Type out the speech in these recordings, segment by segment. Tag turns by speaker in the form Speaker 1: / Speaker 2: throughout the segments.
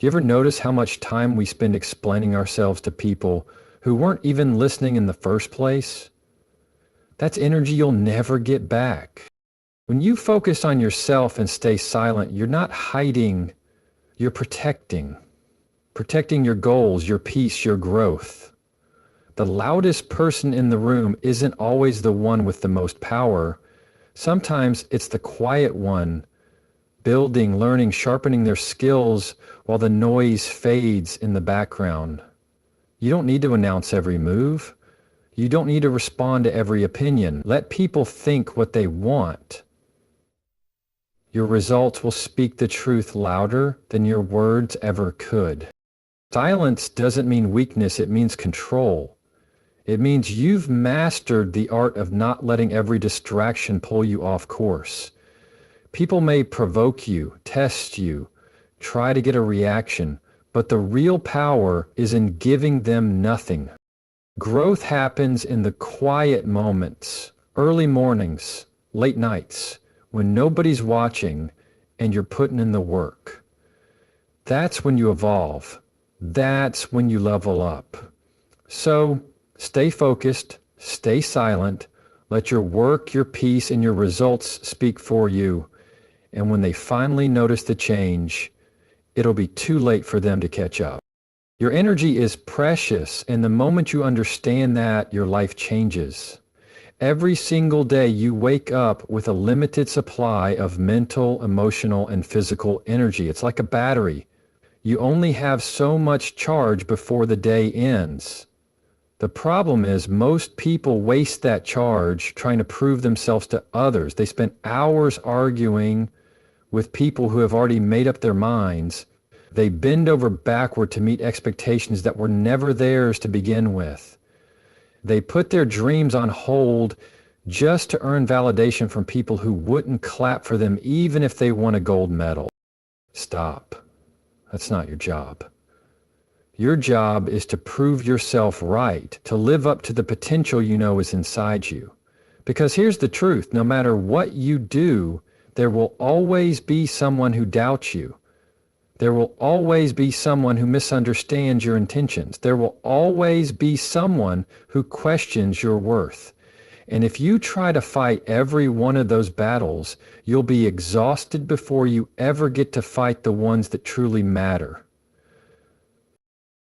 Speaker 1: Do you ever notice how much time we spend explaining ourselves to people who weren't even listening in the first place? That's energy you'll never get back. When you focus on yourself and stay silent, you're not hiding, you're protecting. Protecting your goals, your peace, your growth. The loudest person in the room isn't always the one with the most power. Sometimes it's the quiet one, building, learning, sharpening their skills while the noise fades in the background. You don't need to announce every move. You don't need to respond to every opinion. Let people think what they want. Your results will speak the truth louder than your words ever could. Silence doesn't mean weakness, it means control. It means you've mastered the art of not letting every distraction pull you off course. People may provoke you, test you, try to get a reaction, but the real power is in giving them nothing. Growth happens in the quiet moments, early mornings, late nights, when nobody's watching and you're putting in the work. That's when you evolve. That's when you level up. So stay focused, stay silent, let your work, your peace, and your results speak for you. And when they finally notice the change, it'll be too late for them to catch up. Your energy is precious, and the moment you understand that, your life changes. Every single day you wake up with a limited supply of mental, emotional, and physical energy. It's like a battery. You only have so much charge before the day ends. The problem is most people waste that charge trying to prove themselves to others. They spend hours arguing with people who have already made up their minds. They bend over backward to meet expectations that were never theirs to begin with. They put their dreams on hold just to earn validation from people who wouldn't clap for them even if they won a gold medal. Stop. That's not your job. Your job is to prove yourself right, to live up to the potential you know is inside you. Because here's the truth, no matter what you do, there will always be someone who doubts you. There will always be someone who misunderstands your intentions. There will always be someone who questions your worth. And if you try to fight every one of those battles, you'll be exhausted before you ever get to fight the ones that truly matter.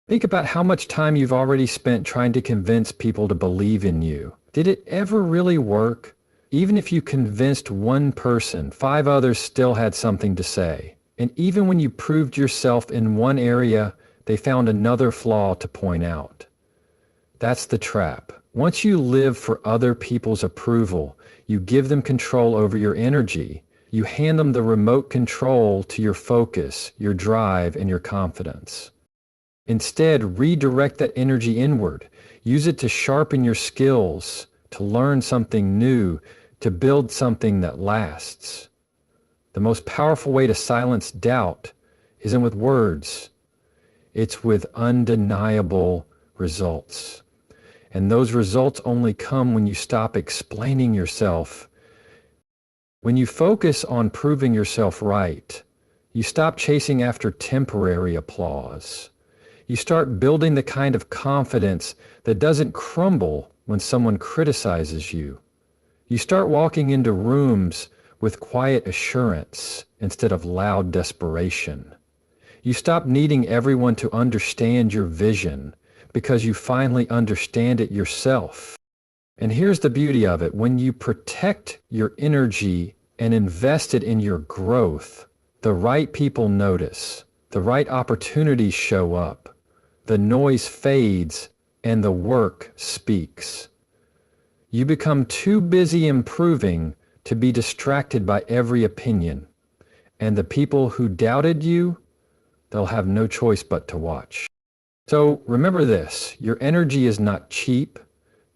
Speaker 1: Think about how much time you've already spent trying to convince people to believe in you. Did it ever really work? Even if you convinced one person, 5 others still had something to say. And even when you proved yourself in one area, they found another flaw to point out. That's the trap. Once you live for other people's approval, you give them control over your energy. You hand them the remote control to your focus, your drive, and your confidence. Instead, redirect that energy inward. Use it to sharpen your skills, to learn something new, to build something that lasts. The most powerful way to silence doubt isn't with words. It's with undeniable results. And those results only come when you stop explaining yourself. When you focus on proving yourself right, you stop chasing after temporary applause. You start building the kind of confidence that doesn't crumble when someone criticizes you. You start walking into rooms with quiet assurance instead of loud desperation. You stop needing everyone to understand your vision because you finally understand it yourself. And here's the beauty of it. When you protect your energy and invest it in your growth, the right people notice, the right opportunities show up, the noise fades, and the work speaks. You become too busy improving to be distracted by every opinion. And the people who doubted you, they'll have no choice but to watch. So remember this, your energy is not cheap,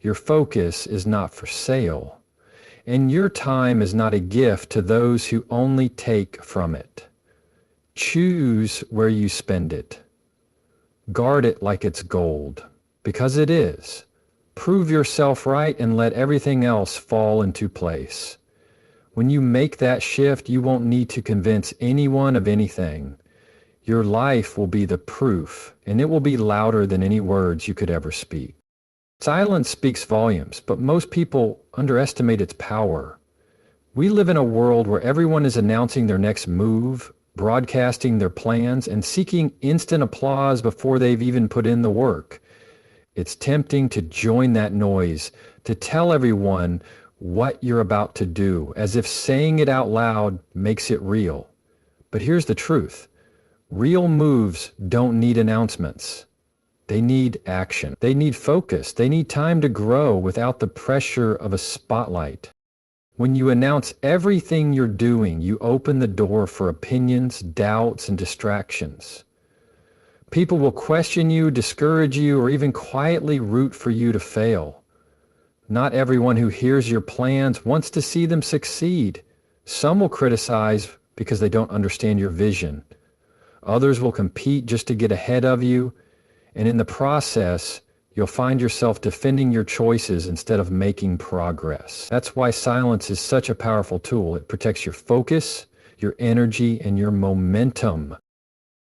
Speaker 1: your focus is not for sale, and your time is not a gift to those who only take from it. Choose where you spend it. Guard it like it's gold, because it is. Prove yourself right and let everything else fall into place. When you make that shift, you won't need to convince anyone of anything. Your life will be the proof, and it will be louder than any words you could ever speak. Silence speaks volumes, but most people underestimate its power. We live in a world where everyone is announcing their next move, broadcasting their plans, and seeking instant applause before they've even put in the work. It's tempting to join that noise, to tell everyone what you're about to do, as if saying it out loud makes it real. But here's the truth. Real moves don't need announcements. They need action. They need focus. They need time to grow without the pressure of a spotlight. When you announce everything you're doing, you open the door for opinions, doubts, and distractions. People will question you, discourage you, or even quietly root for you to fail. Not everyone who hears your plans wants to see them succeed. Some will criticize because they don't understand your vision. Others will compete just to get ahead of you, and in the process, you'll find yourself defending your choices instead of making progress. That's why silence is such a powerful tool. It protects your focus, your energy, and your momentum.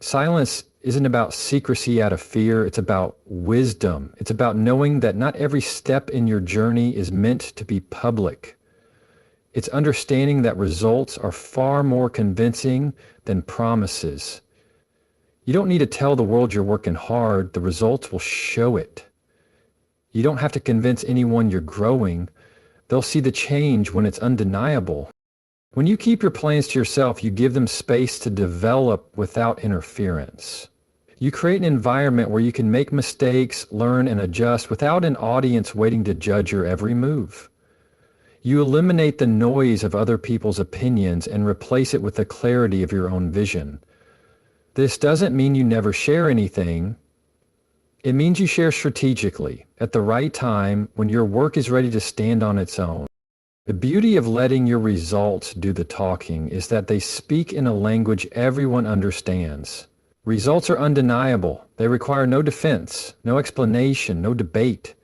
Speaker 1: Silence isn't about secrecy out of fear. It's about wisdom. It's about knowing that not every step in your journey is meant to be public. It's understanding that results are far more convincing than promises. You don't need to tell the world you're working hard. The results will show it. You don't have to convince anyone you're growing. They'll see the change when it's undeniable. When you keep your plans to yourself, you give them space to develop without interference. You create an environment where you can make mistakes, learn, and adjust without an audience waiting to judge your every move. You eliminate the noise of other people's opinions and replace it with the clarity of your own vision. This doesn't mean you never share anything. It means you share strategically, at the right time, when your work is ready to stand on its own. The beauty of letting your results do the talking is that they speak in a language everyone understands. Results are undeniable. They require no defense, no explanation, no debate.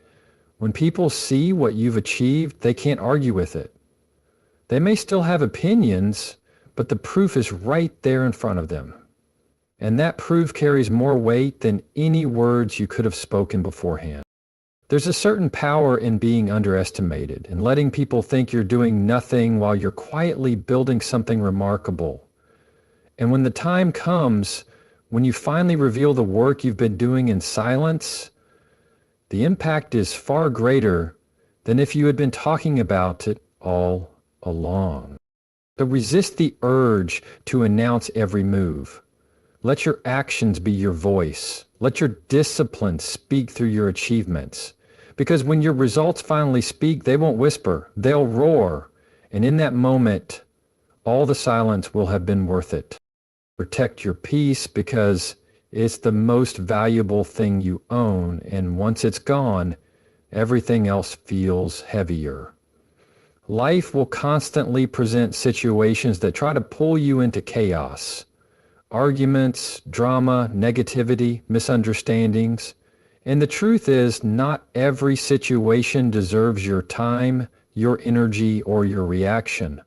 Speaker 1: When people see what you've achieved, they can't argue with it. They may still have opinions, but the proof is right there in front of them. And that proof carries more weight than any words you could have spoken beforehand. There's a certain power in being underestimated and letting people think you're doing nothing while you're quietly building something remarkable. And when the time comes, when you finally reveal the work you've been doing in silence, the impact is far greater than if you had been talking about it all along. So resist the urge to announce every move. Let your actions be your voice. Let your discipline speak through your achievements. Because when your results finally speak, they won't whisper, they'll roar. And in that moment, all the silence will have been worth it. Protect your peace because it's the most valuable thing you own. And once it's gone, everything else feels heavier. Life will constantly present situations that try to pull you into chaos. Arguments, drama, negativity, misunderstandings. And the truth is, not every situation deserves your time, your energy, or your reaction.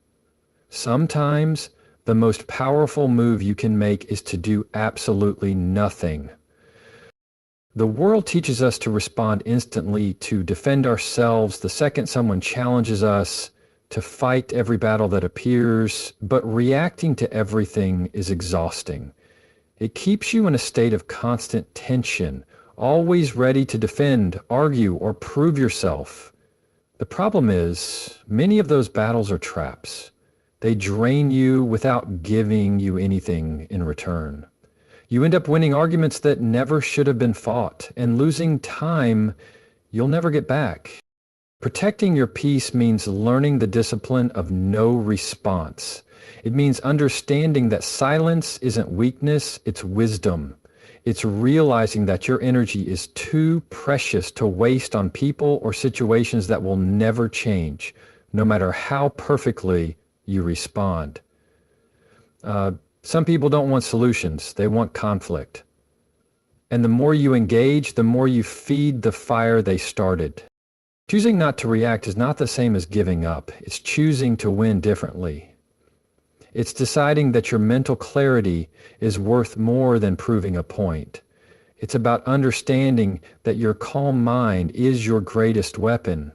Speaker 1: Sometimes, the most powerful move you can make is to do absolutely nothing. The world teaches us to respond instantly, to defend ourselves the second someone challenges us, to fight every battle that appears, but reacting to everything is exhausting. It keeps you in a state of constant tension, always ready to defend, argue, or prove yourself. The problem is, many of those battles are traps. They drain you without giving you anything in return. You end up winning arguments that never should have been fought, and losing time you'll never get back. Protecting your peace means learning the discipline of no response. It means understanding that silence isn't weakness, it's wisdom. It's realizing that your energy is too precious to waste on people or situations that will never change, no matter how perfectly you respond. Some people don't want solutions, they want conflict. And the more you engage, the more you feed the fire they started. Choosing not to react is not the same as giving up. It's choosing to win differently. It's deciding that your mental clarity is worth more than proving a point. It's about understanding that your calm mind is your greatest weapon.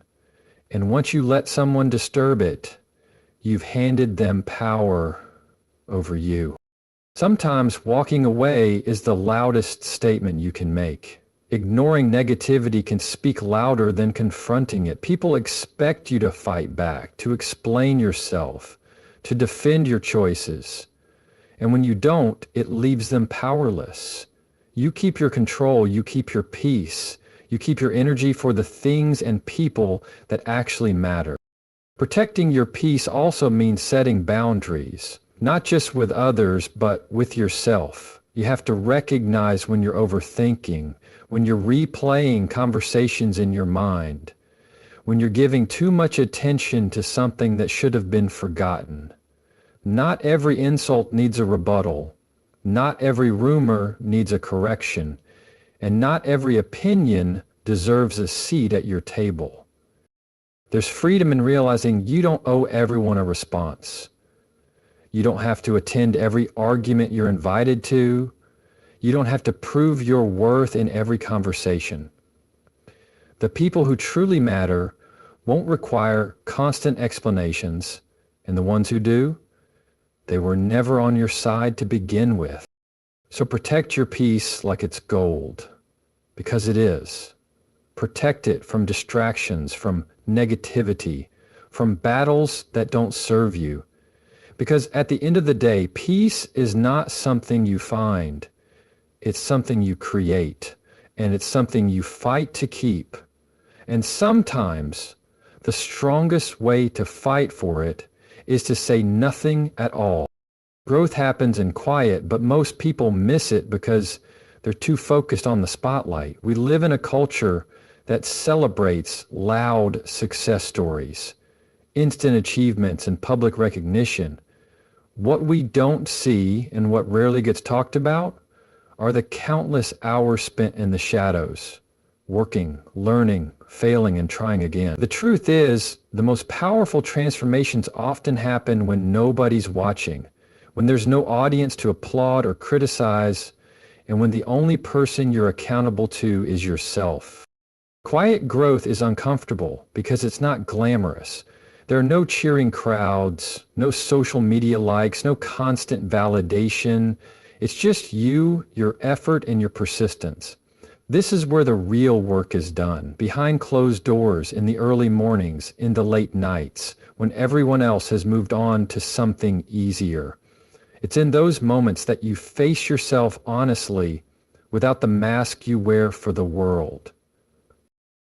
Speaker 1: And once you let someone disturb it, you've handed them power over you. Sometimes walking away is the loudest statement you can make. Ignoring negativity can speak louder than confronting it. People expect you to fight back, to explain yourself, to defend your choices. And when you don't, it leaves them powerless. You keep your control, you keep your peace, you keep your energy for the things and people that actually matter. Protecting your peace also means setting boundaries, not just with others, but with yourself. You have to recognize when you're overthinking, when you're replaying conversations in your mind, when you're giving too much attention to something that should have been forgotten. Not every insult needs a rebuttal. Not every rumor needs a correction. And not every opinion deserves a seat at your table. There's freedom in realizing you don't owe everyone a response. You don't have to attend every argument you're invited to. You don't have to prove your worth in every conversation. The people who truly matter won't require constant explanations, and the ones who do, they were never on your side to begin with. So protect your peace like it's gold, because it is. Protect it from distractions, from negativity, from battles that don't serve you. Because at the end of the day, peace is not something you find. It's something you create, and it's something you fight to keep. And sometimes the strongest way to fight for it is to say nothing at all. Growth happens in quiet, but most people miss it because they're too focused on the spotlight. We live in a culture that celebrates loud success stories, instant achievements, and public recognition. What we don't see and what rarely gets talked about are the countless hours spent in the shadows, working, learning, failing, and trying again. The truth is, the most powerful transformations often happen when nobody's watching, when there's no audience to applaud or criticize, and when the only person you're accountable to is yourself. Quiet growth is uncomfortable because it's not glamorous. There are no cheering crowds, no social media likes, no constant validation. It's just you, your effort, and your persistence. This is where the real work is done, behind closed doors, in the early mornings, in the late nights, when everyone else has moved on to something easier. It's in those moments that you face yourself honestly, without the mask you wear for the world.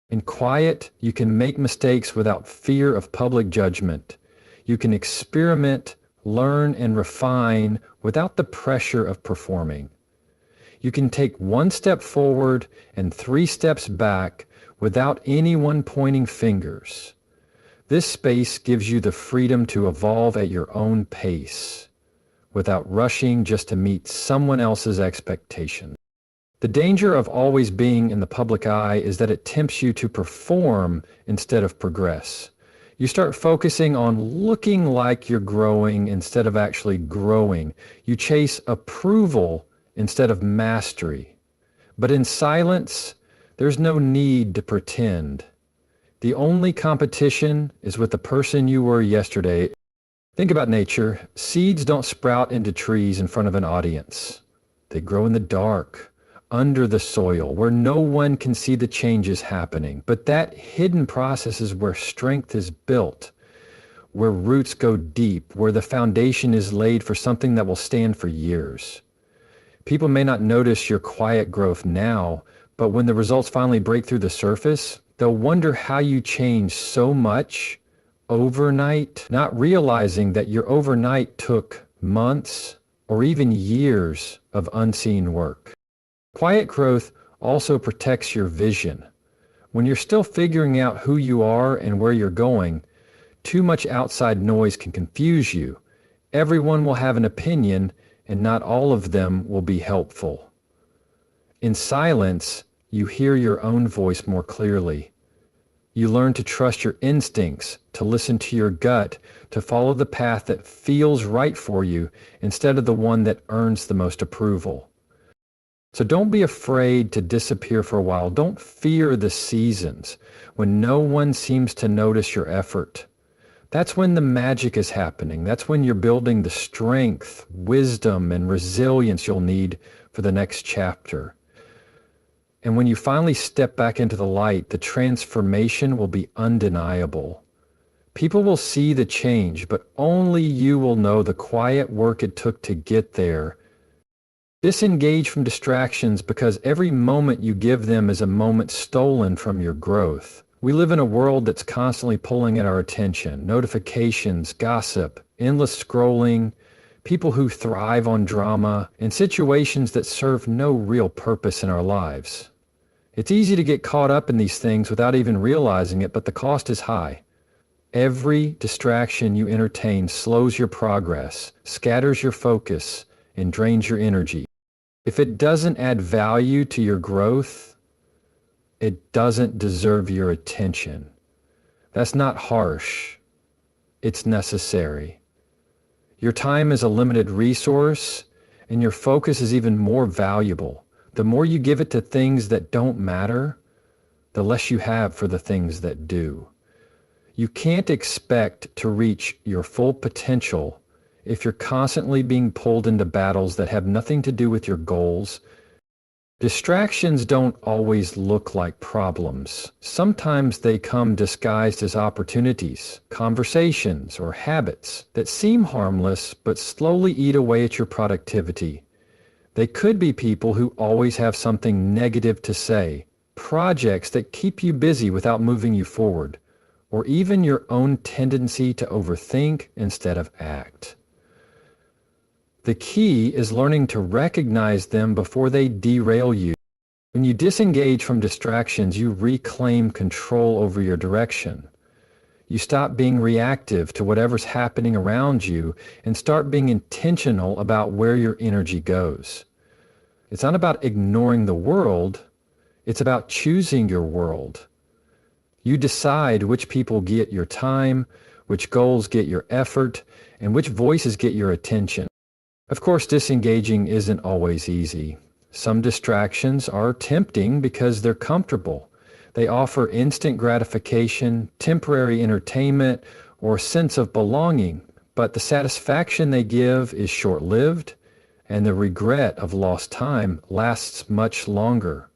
Speaker 1: In quiet, you can make mistakes without fear of public judgment. You can experiment, learn, and refine without the pressure of performing. You can take one step forward and 3 steps back without anyone pointing fingers. This space gives you the freedom to evolve at your own pace, without rushing just to meet someone else's expectations. The danger of always being in the public eye is that it tempts you to perform instead of progress. You start focusing on looking like you're growing instead of actually growing. You chase approval instead of mastery. But in silence, there's no need to pretend. The only competition is with the person you were yesterday. Think about nature. Seeds don't sprout into trees in front of an audience. They grow in the dark, under the soil, where no one can see the changes happening. But that hidden process is where strength is built, where roots go deep, where the foundation is laid for something that will stand for years. People may not notice your quiet growth now, but when the results finally break through the surface, they'll wonder how you changed so much overnight, not realizing that your overnight took months or even years of unseen work. Quiet growth also protects your vision. When you're still figuring out who you are and where you're going, too much outside noise can confuse you. Everyone will have an opinion, and not all of them will be helpful. In silence, you hear your own voice more clearly. You learn to trust your instincts, to listen to your gut, to follow the path that feels right for you instead of the one that earns the most approval. So don't be afraid to disappear for a while. Don't fear the seasons when no one seems to notice your effort. That's when the magic is happening. That's when you're building the strength, wisdom, and resilience you'll need for the next chapter. And when you finally step back into the light, the transformation will be undeniable. People will see the change, but only you will know the quiet work it took to get there. Disengage from distractions because every moment you give them is a moment stolen from your growth. We live in a world that's constantly pulling at our attention. Notifications, gossip, endless scrolling, people who thrive on drama, and situations that serve no real purpose in our lives. It's easy to get caught up in these things without even realizing it, but the cost is high. Every distraction you entertain slows your progress, scatters your focus, and drains your energy. If it doesn't add value to your growth, it doesn't deserve your attention. That's not harsh. It's necessary. Your time is a limited resource, and your focus is even more valuable. The more you give it to things that don't matter, the less you have for the things that do. You can't expect to reach your full potential if you're constantly being pulled into battles that have nothing to do with your goals. Distractions don't always look like problems. Sometimes they come disguised as opportunities, conversations, or habits that seem harmless but slowly eat away at your productivity. They could be people who always have something negative to say, projects that keep you busy without moving you forward, or even your own tendency to overthink instead of act. The key is learning to recognize them before they derail you. When you disengage from distractions, you reclaim control over your direction. You stop being reactive to whatever's happening around you and start being intentional about where your energy goes. It's not about ignoring the world, it's about choosing your world. You decide which people get your time, which goals get your effort, and which voices get your attention. Of course, disengaging isn't always easy. Some distractions are tempting because they're comfortable. They offer instant gratification, temporary entertainment, or sense of belonging, but the satisfaction they give is short-lived, and the regret of lost time lasts much longer.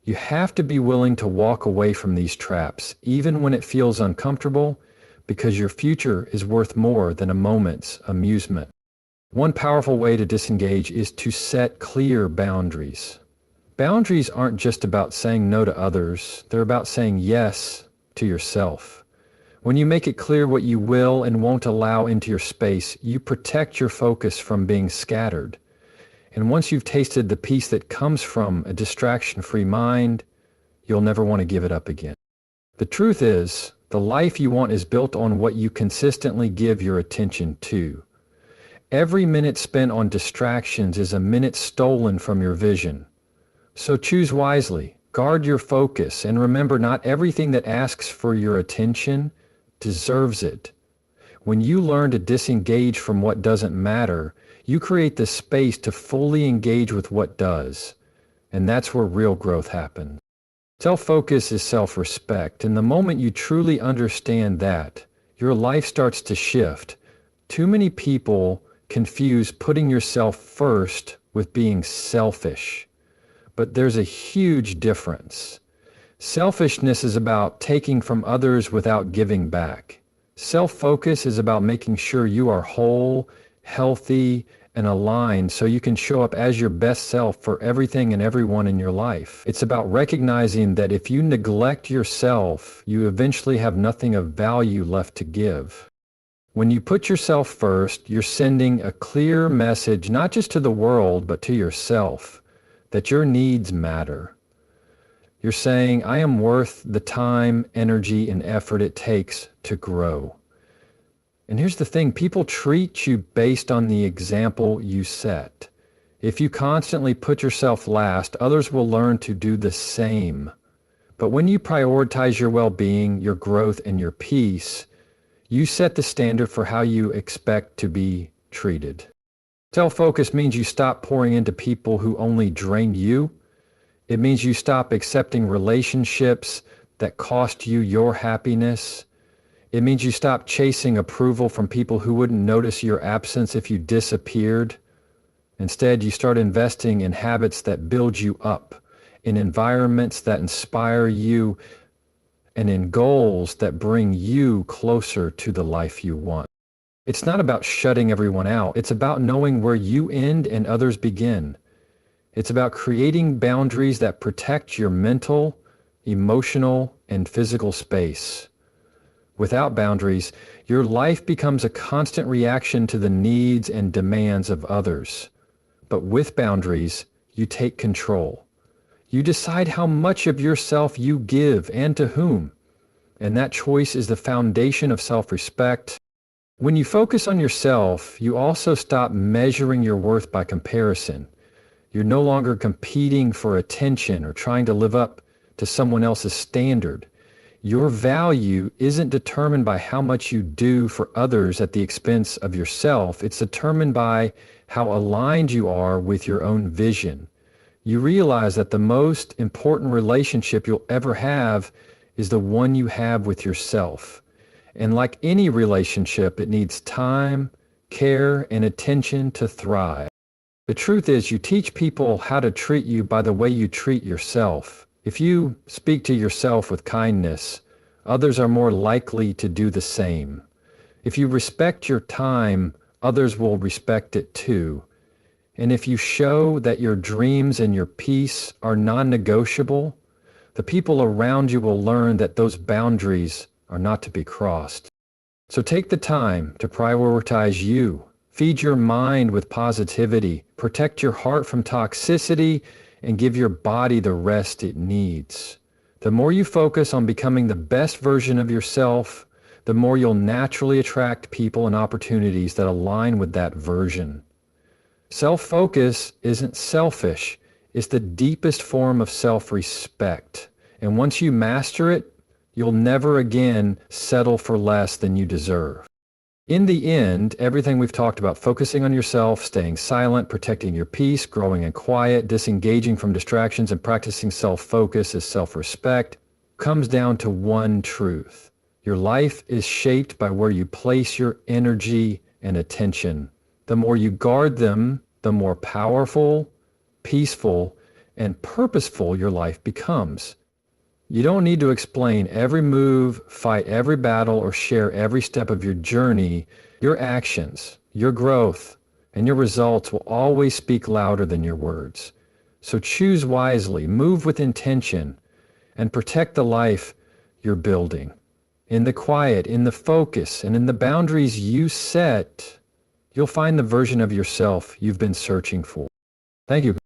Speaker 1: You have to be willing to walk away from these traps, even when it feels uncomfortable, because your future is worth more than a moment's amusement. One powerful way to disengage is to set clear boundaries. Boundaries aren't just about saying no to others, they're about saying yes to yourself. When you make it clear what you will and won't allow into your space, you protect your focus from being scattered. And once you've tasted the peace that comes from a distraction-free mind, you'll never want to give it up again. The truth is, the life you want is built on what you consistently give your attention to. Every minute spent on distractions is a minute stolen from your vision. So choose wisely, guard your focus, and remember not everything that asks for your attention deserves it. When you learn to disengage from what doesn't matter, you create the space to fully engage with what does. And that's where real growth happens. Self-focus is self-respect, and the moment you truly understand that, your life starts to shift. Too many people confuse putting yourself first with being selfish. But there's a huge difference. Selfishness is about taking from others without giving back. Self-focus is about making sure you are whole, healthy, and aligned so you can show up as your best self for everything and everyone in your life. It's about recognizing that if you neglect yourself, you eventually have nothing of value left to give. When you put yourself first, you're sending a clear message not just to the world, but to yourself, that your needs matter. You're saying, I am worth the time, energy, and effort it takes to grow. And here's the thing, people treat you based on the example you set. If you constantly put yourself last, others will learn to do the same. But when you prioritize your well-being, your growth, and your peace, you set the standard for how you expect to be treated. Self-focus means you stop pouring into people who only drain you. It means you stop accepting relationships that cost you your happiness. It means you stop chasing approval from people who wouldn't notice your absence if you disappeared. Instead, you start investing in habits that build you up, in environments that inspire you, and in goals that bring you closer to the life you want. It's not about shutting everyone out. It's about knowing where you end and others begin. It's about creating boundaries that protect your mental, emotional, and physical space. Without boundaries, your life becomes a constant reaction to the needs and demands of others. But with boundaries, you take control. You decide how much of yourself you give and to whom. And that choice is the foundation of self-respect. When you focus on yourself, you also stop measuring your worth by comparison. You're no longer competing for attention or trying to live up to someone else's standard. Your value isn't determined by how much you do for others at the expense of yourself. It's determined by how aligned you are with your own vision. You realize that the most important relationship you'll ever have is the one you have with yourself. And like any relationship, it needs time, care, and attention to thrive. The truth is, you teach people how to treat you by the way you treat yourself. If you speak to yourself with kindness, others are more likely to do the same. If you respect your time, others will respect it too. And if you show that your dreams and your peace are non-negotiable, the people around you will learn that those boundaries are not to be crossed. So take the time to prioritize you. Feed your mind with positivity, protect your heart from toxicity, and give your body the rest it needs. The more you focus on becoming the best version of yourself, the more you'll naturally attract people and opportunities that align with that version. Self-focus isn't selfish. It's the deepest form of self-respect. And once you master it, you'll never again settle for less than you deserve. In the end, everything we've talked about, focusing on yourself, staying silent, protecting your peace, growing in quiet, disengaging from distractions, and practicing self-focus as self-respect, comes down to one truth. Your life is shaped by where you place your energy and attention. The more you guard them, the more powerful, peaceful, and purposeful your life becomes. You don't need to explain every move, fight every battle, or share every step of your journey. Your actions, your growth, and your results will always speak louder than your words. So choose wisely, move with intention, and protect the life you're building. In the quiet, in the focus, and in the boundaries you set, you'll find the version of yourself you've been searching for. Thank you.